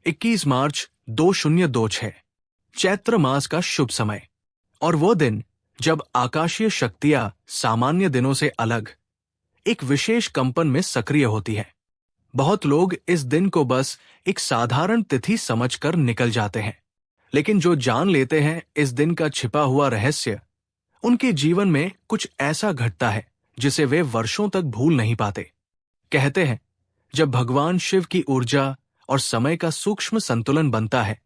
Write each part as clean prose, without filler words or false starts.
21 मार्च 2026, चैत्र मास का शुभ समय, और वो दिन जब आकाशीय शक्तियां सामान्य दिनों से अलग एक विशेष कंपन में सक्रिय होती है। बहुत लोग इस दिन को बस एक साधारण तिथि समझकर निकल जाते हैं, लेकिन जो जान लेते हैं इस दिन का छिपा हुआ रहस्य, उनके जीवन में कुछ ऐसा घटता है जिसे वे वर्षों तक भूल नहीं पाते। कहते हैं, जब भगवान शिव की ऊर्जा और समय का सूक्ष्म संतुलन बनता है,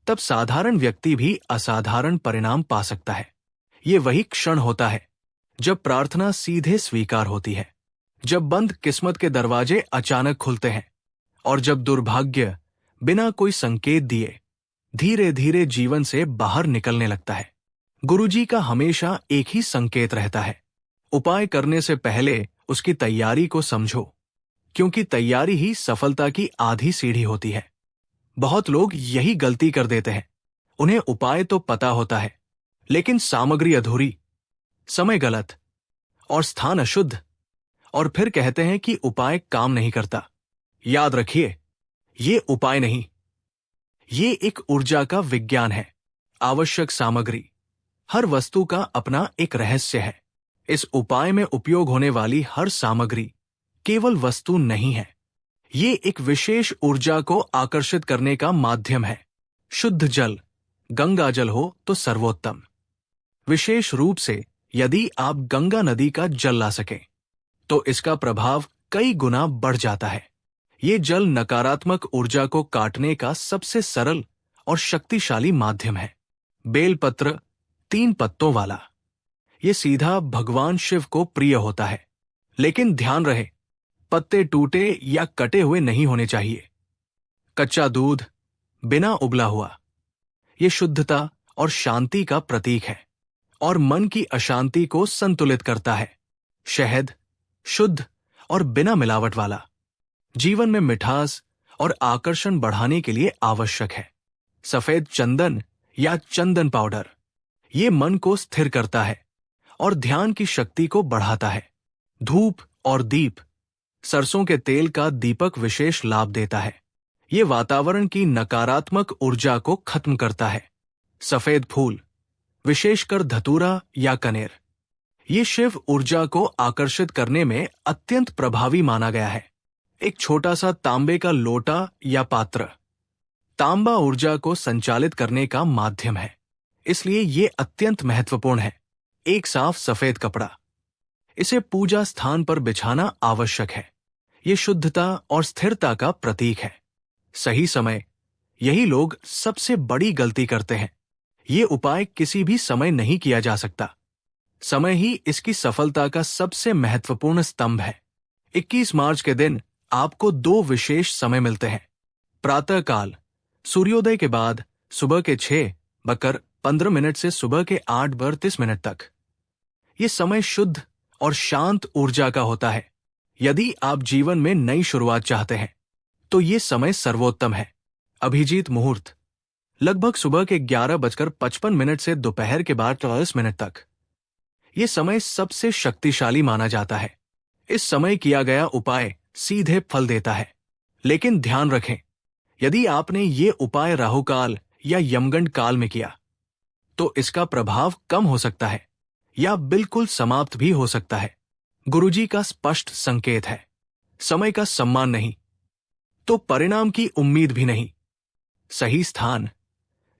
तब साधारण व्यक्ति भी असाधारण परिणाम पा सकता है। ये वही क्षण होता है जब प्रार्थना सीधे स्वीकार होती है, जब बंद किस्मत के दरवाजे अचानक खुलते हैं, और जब दुर्भाग्य बिना कोई संकेत दिए धीरे धीरे जीवन से बाहर निकलने लगता है। गुरुजी का हमेशा एक ही संकेत रहता है, उपाय करने से पहले उसकी तैयारी को समझो, क्योंकि तैयारी ही सफलता की आधी सीढ़ी होती है। बहुत लोग यही गलती कर देते हैं, उन्हें उपाय तो पता होता है, लेकिन सामग्री अधूरी, समय गलत और स्थान अशुद्ध, और फिर कहते हैं कि उपाय काम नहीं करता। याद रखिए, ये उपाय नहीं, ये एक ऊर्जा का विज्ञान है। आवश्यक सामग्री, हर वस्तु का अपना एक रहस्य है। इस उपाय में उपयोग होने वाली हर सामग्री केवल वस्तु नहीं है, ये एक विशेष ऊर्जा को आकर्षित करने का माध्यम है। शुद्ध जल, गंगा जल हो तो सर्वोत्तम। विशेष रूप से यदि आप गंगा नदी का जल ला सकें, तो इसका प्रभाव कई गुना बढ़ जाता है। ये जल नकारात्मक ऊर्जा को काटने का सबसे सरल और शक्तिशाली माध्यम है। बेलपत्र 3 पत्तों वाला, ये सीधा भगवान शिव को प्रिय होता है, लेकिन ध्यान रहे, पत्ते टूटे या कटे हुए नहीं होने चाहिए। कच्चा दूध, बिना उबला हुआ, ये शुद्धता और शांति का प्रतीक है और मन की अशांति को संतुलित करता है। शहद, शुद्ध और बिना मिलावट वाला, जीवन में मिठास और आकर्षण बढ़ाने के लिए आवश्यक है। सफेद चंदन या चंदन पाउडर, ये मन को स्थिर करता है और ध्यान की शक्ति को बढ़ाता है। धूप और दीप, सरसों के तेल का दीपक विशेष लाभ देता है, ये वातावरण की नकारात्मक ऊर्जा को खत्म करता है। सफेद फूल, विशेषकर धतूरा या कनेर, ये शिव ऊर्जा को आकर्षित करने में अत्यंत प्रभावी माना गया है। एक छोटा सा तांबे का लोटा या पात्र, तांबा ऊर्जा को संचालित करने का माध्यम है, इसलिए ये अत्यंत महत्वपूर्ण है। एक साफ सफेद कपड़ा, इसे पूजा स्थान पर बिछाना आवश्यक है, ये शुद्धता और स्थिरता का प्रतीक है। सही समय, यही लोग सबसे बड़ी गलती करते हैं। ये उपाय किसी भी समय नहीं किया जा सकता, समय ही इसकी सफलता का सबसे महत्वपूर्ण स्तंभ है। 21 मार्च के दिन आपको 2 विशेष समय मिलते हैं। प्रातःकाल, सूर्योदय के बाद सुबह के 6:15 से सुबह के 8:32 तक। ये समय शुद्ध और शांत ऊर्जा का होता है। यदि आप जीवन में नई शुरुआत चाहते हैं, तो ये समय सर्वोत्तम है। अभिजीत मुहूर्त, लगभग सुबह के 11:55 से दोपहर के 12:40 तक। ये समय सबसे शक्तिशाली माना जाता है। इस समय किया गया उपाय सीधे फल देता है, लेकिन ध्यान रखें, यदि आपने ये उपाय राहुकाल या यमगंड काल में किया, तो इसका प्रभाव कम हो सकता है या बिल्कुल समाप्त भी हो सकता है। गुरुजी का स्पष्ट संकेत है, समय का सम्मान नहीं, तो परिणाम की उम्मीद भी नहीं। सही स्थान,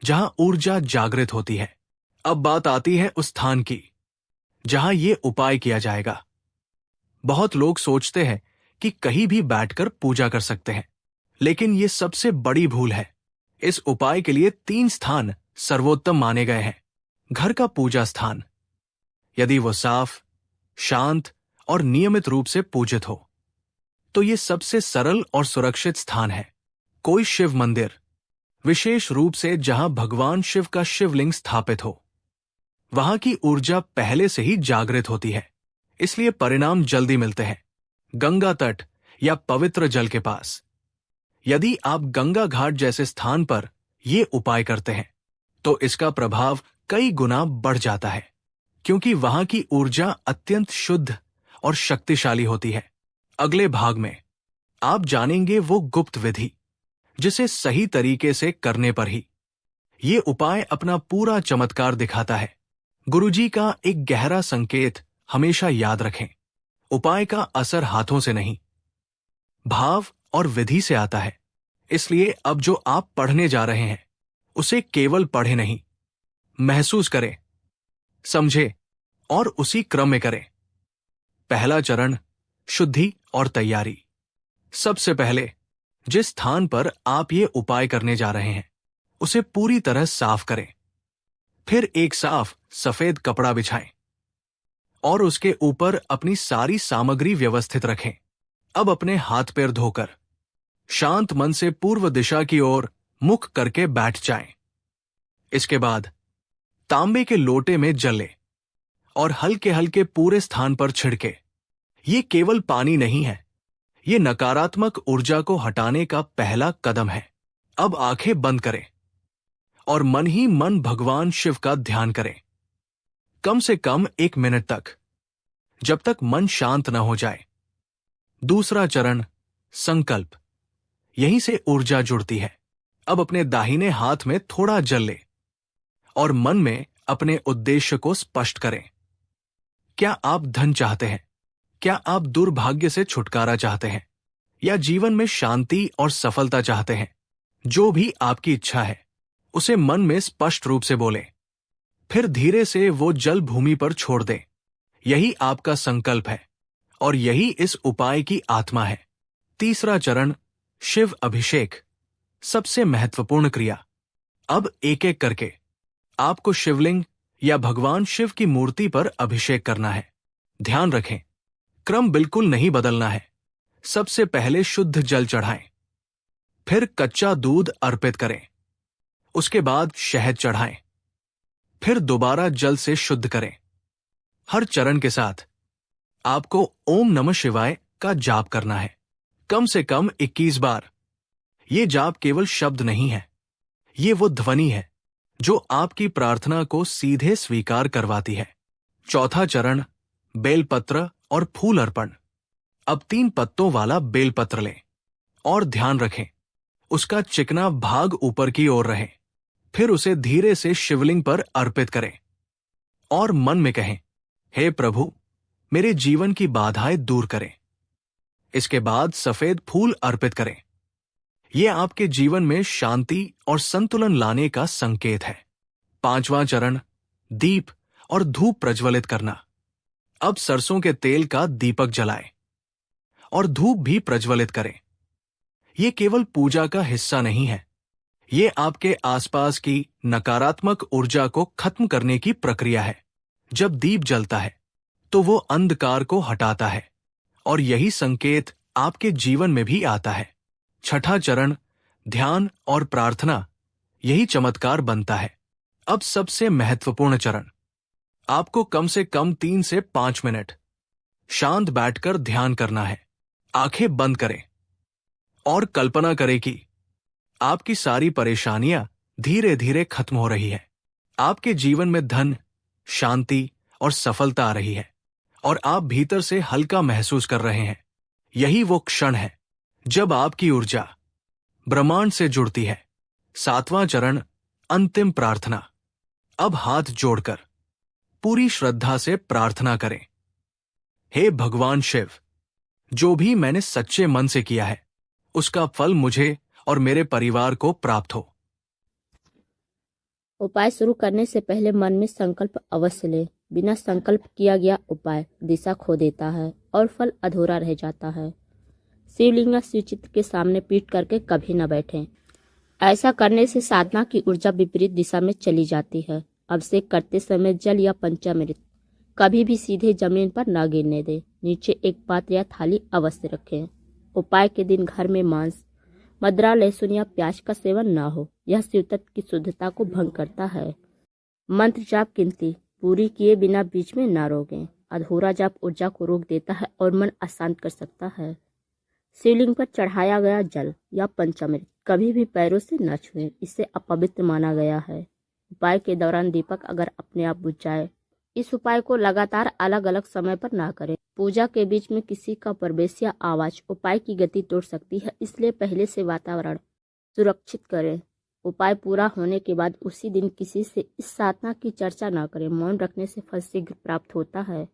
जहां ऊर्जा जागृत होती है। अब बात आती है उस स्थान की जहां ये उपाय किया जाएगा। बहुत लोग सोचते हैं कि कहीं भी बैठकर पूजा कर सकते हैं, लेकिन ये सबसे बड़ी भूल है। इस उपाय के लिए 3 स्थान सर्वोत्तम माने गए हैं। घर का पूजा स्थान, यदि वो साफ, शांत और नियमित रूप से पूजित हो, तो ये सबसे सरल और सुरक्षित स्थान है। कोई शिव मंदिर, विशेष रूप से जहां भगवान शिव का शिवलिंग स्थापित हो, वहां की ऊर्जा पहले से ही जागृत होती है, इसलिए परिणाम जल्दी मिलते हैं। गंगा तट या पवित्र जल के पास, यदि आप गंगा घाट जैसे स्थान पर ये उपाय करते हैं, तो इसका प्रभाव कई गुना बढ़ जाता है, क्योंकि वहां की ऊर्जा अत्यंत शुद्ध और शक्तिशाली होती है। अगले भाग में आप जानेंगे वो गुप्त विधि जिसे सही तरीके से करने पर ही ये उपाय अपना पूरा चमत्कार दिखाता है। गुरुजी का एक गहरा संकेत हमेशा याद रखें। उपाय का असर हाथों से नहीं, भाव और विधि से आता है। इसलिए अब जो आप पढ़ने जा रहे हैं उसे केवल पढ़े नहीं, महसूस करें, समझे और उसी क्रम में करें। पहला चरण, शुद्धि और तैयारी। सबसे पहले जिस स्थान पर आप ये उपाय करने जा रहे हैं उसे पूरी तरह साफ करें। फिर एक साफ सफेद कपड़ा बिछाएं और उसके ऊपर अपनी सारी सामग्री व्यवस्थित रखें। अब अपने हाथ पैर धोकर शांत मन से पूर्व दिशा की ओर मुख करके बैठ जाएं। इसके बाद तांबे के लोटे में जल लें और हल्के हल्के पूरे स्थान पर छिड़के। ये केवल पानी नहीं है, ये नकारात्मक ऊर्जा को हटाने का पहला कदम है। अब आंखें बंद करें और मन ही मन भगवान शिव का ध्यान करें, कम से कम 1 मिनट तक, जब तक मन शांत न हो जाए। दूसरा चरण, संकल्प। यहीं से ऊर्जा जुड़ती है। अब अपने दाहिने हाथ में थोड़ा जल ले और मन में अपने उद्देश्य को स्पष्ट करें। क्या आप धन चाहते हैं? क्या आप दुर्भाग्य से छुटकारा चाहते हैं? या जीवन में शांति और सफलता चाहते हैं? जो भी आपकी इच्छा है उसे मन में स्पष्ट रूप से बोलें। फिर धीरे से वो जल भूमि पर छोड़ दें। यही आपका संकल्प है और यही इस उपाय की आत्मा है। तीसरा चरण, शिव अभिषेक। सबसे महत्वपूर्ण क्रिया। अब एक एक करके आपको शिवलिंग या भगवान शिव की मूर्ति पर अभिषेक करना है। ध्यान रखें, क्रम बिल्कुल नहीं बदलना है। सबसे पहले शुद्ध जल चढ़ाएं, फिर कच्चा दूध अर्पित करें, उसके बाद शहद चढ़ाएं, फिर दोबारा जल से शुद्ध करें। हर चरण के साथ आपको ओम नमः शिवाय का जाप करना है, कम से कम 21 बार। ये जाप केवल शब्द नहीं है, ये वो ध्वनि है जो आपकी प्रार्थना को सीधे स्वीकार करवाती है। चौथा चरण, बेलपत्र और फूल अर्पण। अब 3 पत्तों वाला बेलपत्र लें और ध्यान रखें उसका चिकना भाग ऊपर की ओर रहे। फिर उसे धीरे से शिवलिंग पर अर्पित करें और मन में कहें, हे प्रभु, मेरे जीवन की बाधाएं दूर करें। इसके बाद सफेद फूल अर्पित करें। यह आपके जीवन में शांति और संतुलन लाने का संकेत है। पांचवां चरण, दीप और धूप प्रज्वलित करना। अब सरसों के तेल का दीपक जलाएं और धूप भी प्रज्वलित करें। यह केवल पूजा का हिस्सा नहीं है, ये आपके आसपास की नकारात्मक ऊर्जा को खत्म करने की प्रक्रिया है। जब दीप जलता है तो वो अंधकार को हटाता है और यही संकेत आपके जीवन में भी आता है। छठा चरण, ध्यान और प्रार्थना। यही चमत्कार बनता है। अब सबसे महत्वपूर्ण चरण, आपको कम से कम 3 से 5 मिनट शांत बैठकर ध्यान करना है। आंखें बंद करें और कल्पना करें कि आपकी सारी परेशानियां धीरे धीरे खत्म हो रही है। आपके जीवन में धन, शांति और सफलता आ रही है और आप भीतर से हल्का महसूस कर रहे हैं। यही वो क्षण है जब आपकी ऊर्जा ब्रह्मांड से जुड़ती है। सातवां चरण, अंतिम प्रार्थना। अब हाथ जोड़कर पूरी श्रद्धा से प्रार्थना करें, हे भगवान शिव, जो भी मैंने सच्चे मन से किया है उसका फल मुझे और मेरे परिवार को प्राप्त हो। उपाय शुरू करने से पहले मन में संकल्प अवश्य लें। बिना संकल्प किया गया उपाय दिशा खो देता है और फल अधूरा रह जाता है। शिवलिंग या शिवचित्र के सामने पीठ करके कभी न बैठें। ऐसा करने से साधना की ऊर्जा विपरीत दिशा में चली जाती है। अभिषेक करते समय जल या पंचामृत कभी भी सीधे जमीन पर न गिरने दें। नीचे एक पात्र या थाली अवश्य रखें। उपाय के दिन घर में मांस, मदिरा, लहसुन या प्याज का सेवन न हो। यह शिव तत्व की शुद्धता को भंग करता है। मंत्र जाप गिनती पूरी किए बिना बीच में न रोकें। अधूरा जाप ऊर्जा को रोक देता है और मन अशांत कर सकता है। शिवलिंग पर चढ़ाया गया जल या पंचामृत कभी भी पैरों से न छुएं, इसे अपवित्र माना गया है। उपाय के दौरान दीपक अगर अपने आप बुझ जाए, इस उपाय को लगातार अलग अलग समय पर ना करें। पूजा के बीच में किसी का प्रवेश या आवाज उपाय की गति तोड़ सकती है, इसलिए पहले से वातावरण सुरक्षित करें। उपाय पूरा होने के बाद उसी दिन किसी से इस साधना की चर्चा ना करें। मौन रखने से फल शीघ्र प्राप्त होता है।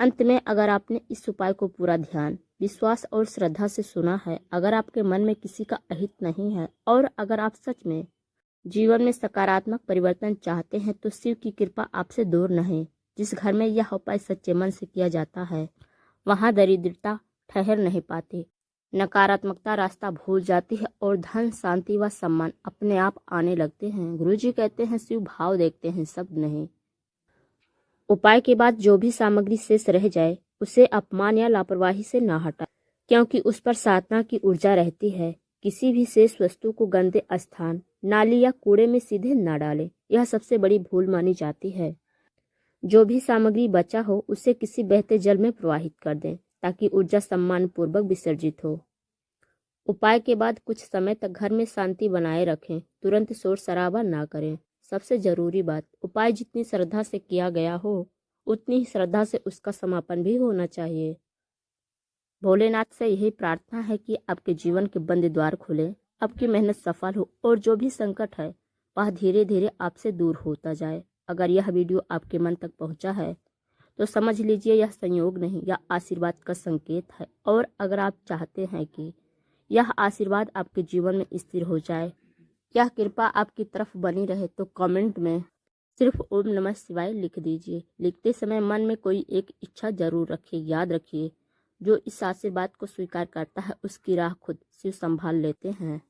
अंत में, अगर आपने इस उपाय को पूरा ध्यान, विश्वास और श्रद्धा से सुना है, अगर आपके मन में किसी का अहित नहीं है और अगर आप सच में जीवन में सकारात्मक परिवर्तन चाहते हैं, तो शिव की कृपा आपसे दूर नहीं। जिस घर में यह उपाय सच्चे मन से किया जाता है, वहाँ दरिद्रता ठहर नहीं पाती, नकारात्मकता रास्ता भूल जाती है और धन, शांति व सम्मान अपने आप आने लगते हैं। गुरुजी कहते हैं, शिव भाव देखते हैं, शब्द नहीं। उपाय के बाद जो भी सामग्री शेष रह जाए, उसे अपमान या लापरवाही से ना हटाएं, क्योंकि उस पर साधना की ऊर्जा रहती है। किसी भी शेष वस्तु को गंदे स्थान, नाली या कूड़े में सीधे ना डालें, यह सबसे बड़ी भूल मानी जाती है। जो भी सामग्री बचा हो, उसे किसी बहते जल में प्रवाहित कर दें, ताकि ऊर्जा सम्मानपूर्वक विसर्जित हो। उपाय के बाद कुछ समय तक घर में शांति बनाए रखें। तुरंत शोर शराबा ना करें। सबसे जरूरी बात, उपाय जितनी श्रद्धा से किया गया हो, उतनी ही श्रद्धा से उसका समापन भी होना चाहिए। भोलेनाथ से यही प्रार्थना है कि आपके जीवन के बंद द्वार खुले, आपकी मेहनत सफल हो और जो भी संकट है वह धीरे धीरे आपसे दूर होता जाए। अगर यह वीडियो आपके मन तक पहुंचा है तो समझ लीजिए यह संयोग नहीं, यह आशीर्वाद का संकेत है। और अगर आप चाहते हैं कि यह आशीर्वाद आपके जीवन में स्थिर हो जाए, यह कृपा आपकी तरफ बनी रहे, तो कमेंट में सिर्फ ओम नमः शिवाय लिख दीजिए। लिखते समय मन में कोई एक इच्छा जरूर रखिए। याद रखिए, जो इस आशीर्वाद को स्वीकार करता है उसकी राह खुद शिव संभाल लेते हैं।